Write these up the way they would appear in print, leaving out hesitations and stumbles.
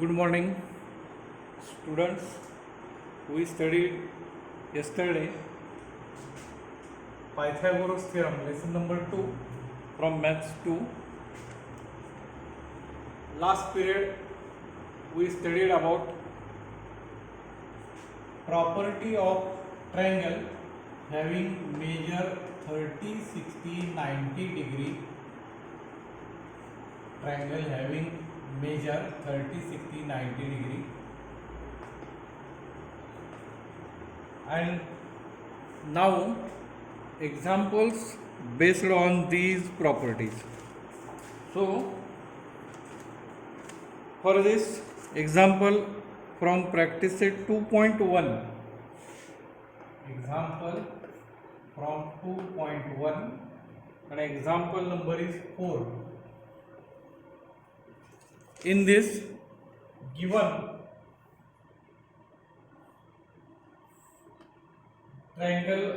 Good morning, students. We studied yesterday Pythagoras theorem, lesson number 2 from Maths 2. Last period, we studied about property of triangle having measure 30, 60, 90 degree. Triangle having measure 30, 60, 90 degree, and now examples based on these properties. So for this example from practice set 2.1, example from 2.1, and example number is 4. In this given triangle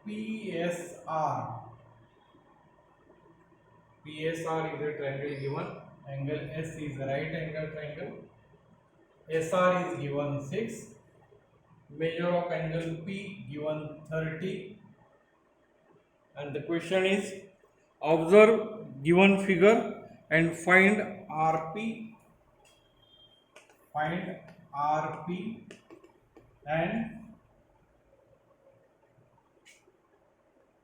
PSR is a triangle given, angle S is a right angle triangle, SR is given 6, measure of angle P given 30, and the question is observe given figure and find RP and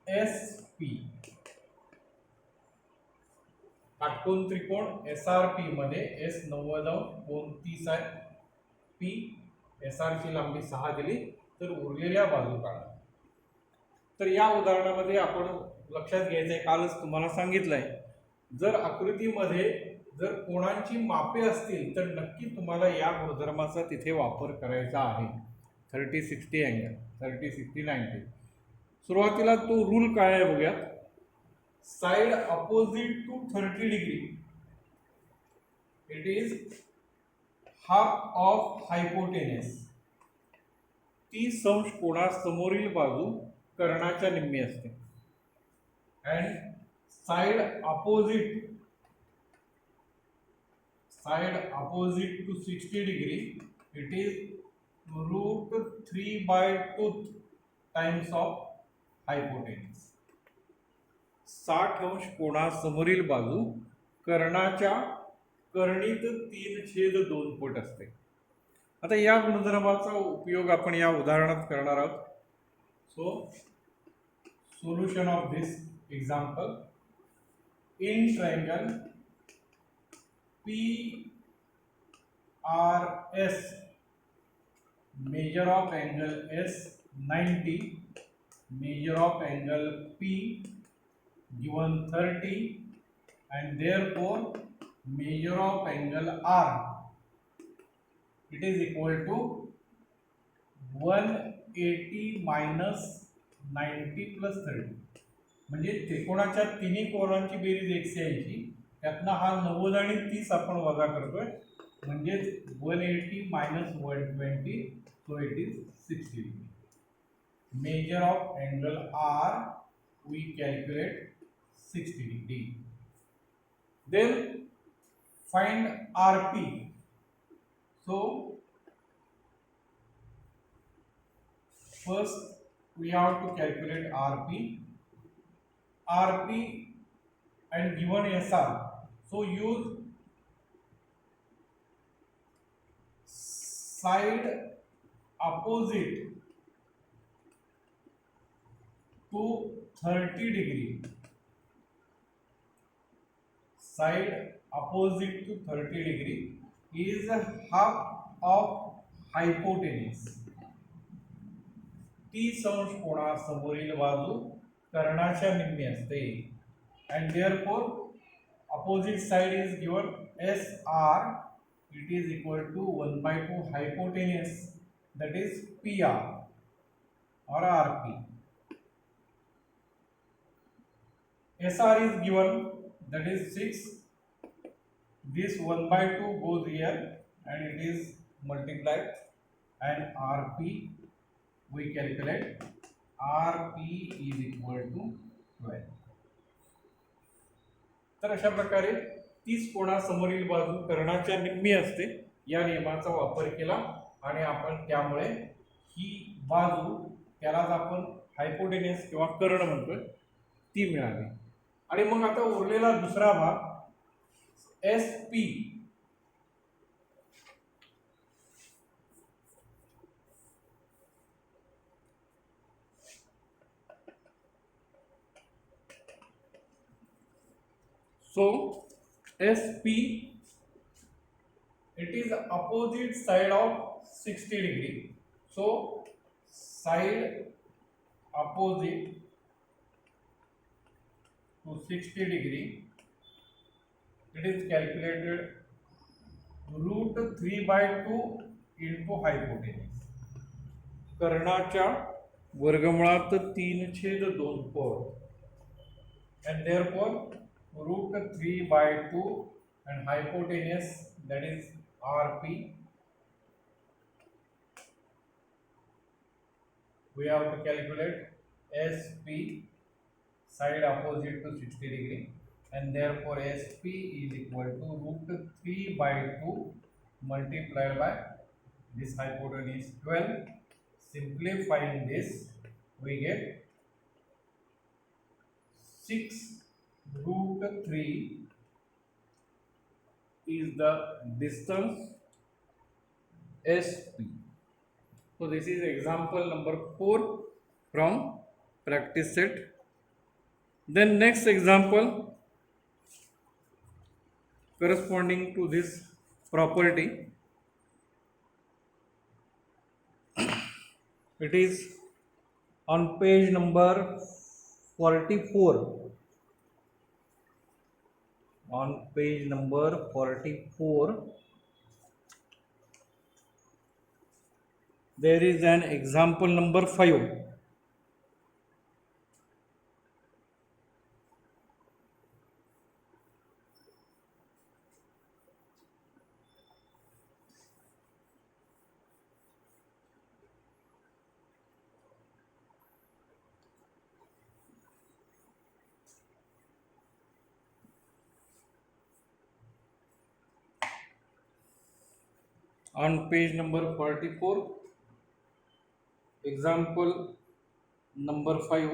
SP. काटकोन त्रिकोण SRP मध्ये S 90 कोन 30 आहे, P SR ची लांबी 6 दिली तर उरलेल्या बाजू काढा. तर या उदाहरणामध्ये आपण लक्षात घ्यायचं आहे, कालच तुम्हाला सांगितलंय, जर आकृतीमध्ये जर कोणाची मापे असतील तर नक्की तुम्हाला या गुणधर्माचा तिथे वापर करायचा आहे. 30-60 अँगल, 30-60-90. सुरुवातीला तो रूल काय आहे बघूया. Side opposite to 30 degree, it is half of hypotenuse. 30 अंश कोणासमोरील बाजू कर्णाच्या निम्मी असते. And side opposite to 60 degree, it is √3/2 times of hypotenuse. 60 अंश कोणासमोरील बाजू कर्णाच्या कर्णित 3/2 पट असते. आता या गुणधर्माचा उपयोग आपण या उदाहरणात करणार आहोत. So solution of this example. In triangle PRS, measure of angle S 90, measure of angle P given 30, and therefore measure of angle R, it is equal to 180 minus 90 plus 30. म्हणजे त्रिकोणाच्या तिन्ही कोनांची बेरीज 180, त्यातनं हा 90 आणि 30 आपण वजा करतोय, म्हणजे 180 minus 120, so it is 60 degree. Measure of angle R, we calculate 60 degree. Then find RP. So first we have to calculate RP and given SR. So use side opposite to 30 degree. Side opposite to 30 degree is half of hypotenuse. 30 अंश कोणासमोरील बाजू कर्णाच्या निम्मी असते. And therefore opposite side is given SR, it is equal to 1/2 hypotenuse, that is PR or RP. SR is given, that is 6. This 1/2 goes here and it is multiplied, and RP we calculate. RP is equal to 12. तर अशा प्रकारे 30 कोणासमोरील बाजू कर्णाच्या निम्मी असते. या नियमाचा वापर केला आणि आपण त्यामुळे ही बाजू, त्यालाच आपण हायपोटेनियस किंवा कर्ण म्हणतोय, ती मिळाली. आणि मग आता उरलेला दुसरा भाग S P. So SP, it is opposite side of 60 degree. So side opposite to 60 degree, it is calculated root 3 by 2 into hypotenuse. कर्णाच्या वर्गमुळात 3/2 पट, and therefore root 3 by 2 and hypotenuse, that is RP, we have to calculate SP, side opposite to 60 degree, and therefore SP is equal to root 3 by 2 multiplied by this hypotenuse 12. Simplifying this, we get 6 root 3 is the distance SP. So this is example number 4 from practice set. Then next example corresponding to this property, it is on page number 44. On page number 44, there is an example number 5. On page number 44, example number 5,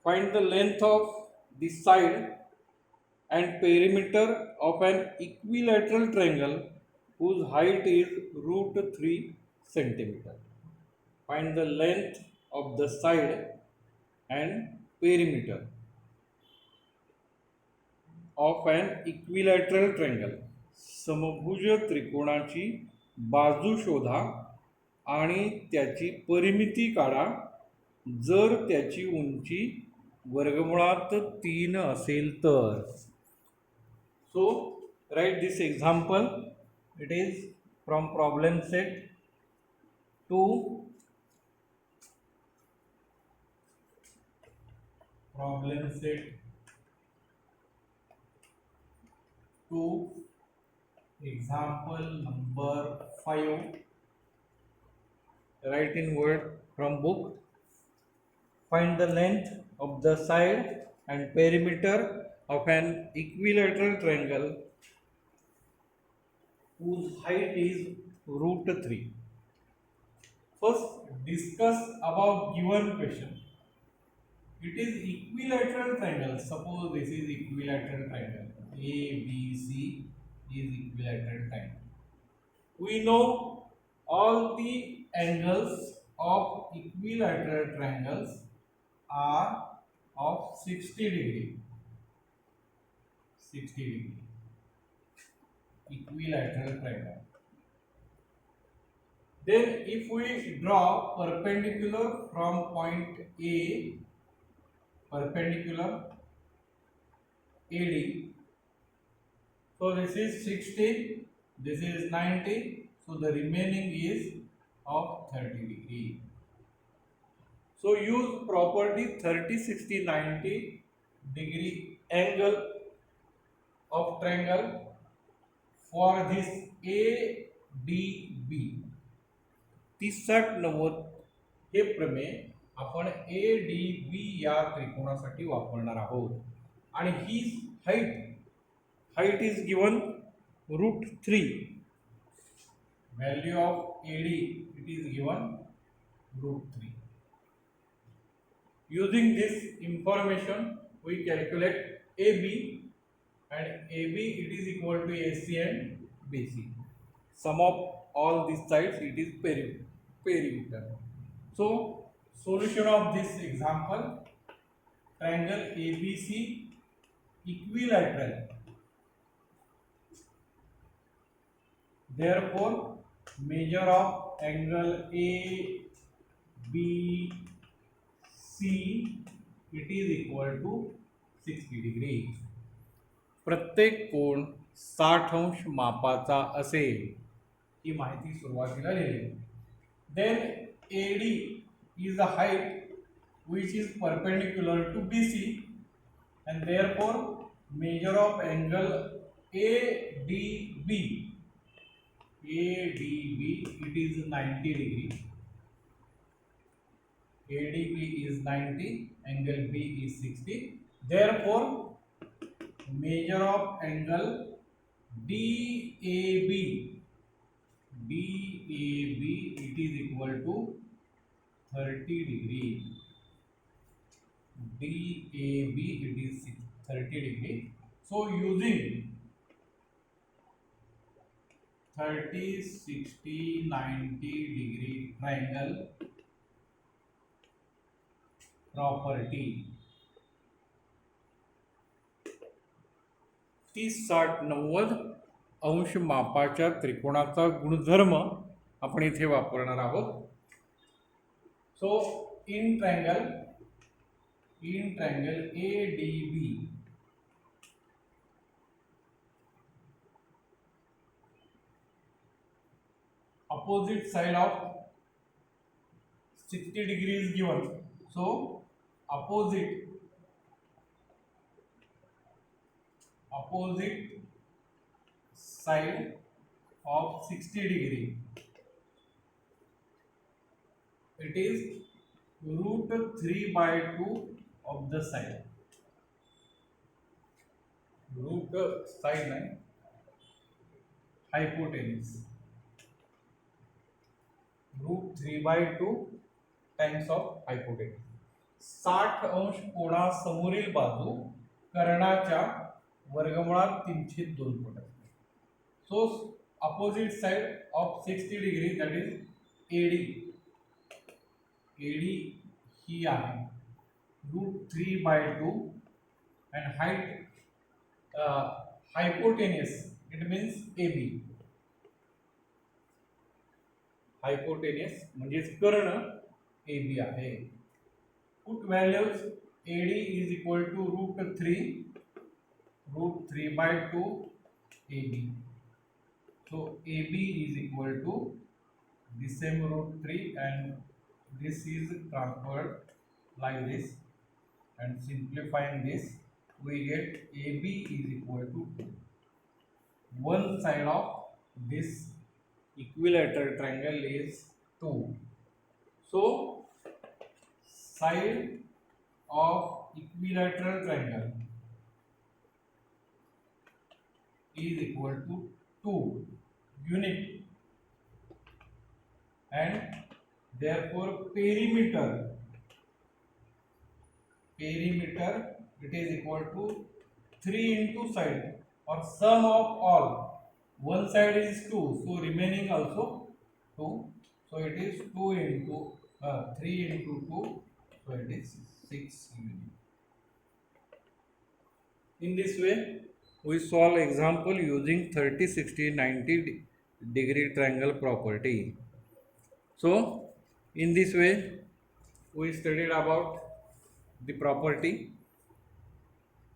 find the length of the side and perimeter of an equilateral triangle whose height is root 3 centimeter. Find the length of the side and perimeter of an equilateral triangle. समभुज त्रिकोणाची बाजू शोधा आणि त्याची परिमिती काढा जर त्याची उंची वर्गमुळात 3 असेल तर. So write this example. It is from problem set 2. Problem set 2, example number 5. Write in word from book. Find the length of the side and perimeter of an equilateral triangle whose height is root 3. First, discuss above given question. It is equilateral triangle. Suppose this is equilateral triangle. ABC is equilateral triangle. We know all the angles of equilateral triangles are of 60 degree. 60 degree. Equilateral triangle. Then if we draw perpendicular from point A, perpendicular AD, so this is 60, this is 90, so the remaining is of 30 degree. So use property 30, 60, 90 degree angle of triangle for this ADB. 30-90 हे प्रमेय आपण ADB या त्रिकोणासाठी वापरणार आहोत. आणि ही height is given root 3. value of AD, it is given root 3. Using this information, we calculate AB, and AB it is equal to AC and BC. Sum of all these sides, it is perimeter. So solution of this example: triangle ABC equilateral. Therefore, measure of angle ABC, it is equal to 60 degree. प्रत्येक कोण 60 अंश मापाचा असेल ही माहिती सुरुवातीला लिहिली. Then AD is the height which is perpendicular to BC, and therefore measure of angle ADB. ADB it is 90 degree. ADB is 90, angle B is 60. Therefore, measure of angle DAB. DAB it is equal to 30 degree. DAB it is 30 degree. So using 30, 60, 90 degree triangle property, 30, 60, 90 अंश मापाच्या त्रिकोणाचा गुणधर्म आपण इथे वापरणार आहोत. So in triangle ADB, opposite side of 60 degree is given. So opposite side of 60 degree, it is root 3 by 2 of the side. Root side line hypotenuse, root 3 by 2 times of hypotenuse. 60 अंश कोणासमोरील बाजू कर्णाच्या वर्गमुळात 302 पट असते. सो opposite side of 60 degree that is AD. AD ही आहे root 3 by 2 and height hypotenuse it means AB. hypotenuse म्हणजे कर्ण AB आहे. Put values. AD is equal to root 3 by 2 AB. So AB is equal to the same root 3, and this is transferred like this, and simplifying this we get AB is equal to 2. One side of this equilateral triangle is 2. So side of equilateral triangle is equal to 2 unit, and therefore perimeter it is equal to 3 into side, or sum of all. One side is 2, so remaining also 2, so it is 2 into 3 into 2, so it is 6 unit. In this way we solve example using 30, 60, 90 degree triangle property. So in this way we studied about the property.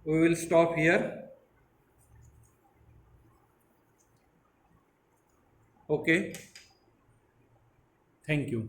We will stop here. Okay, thank you.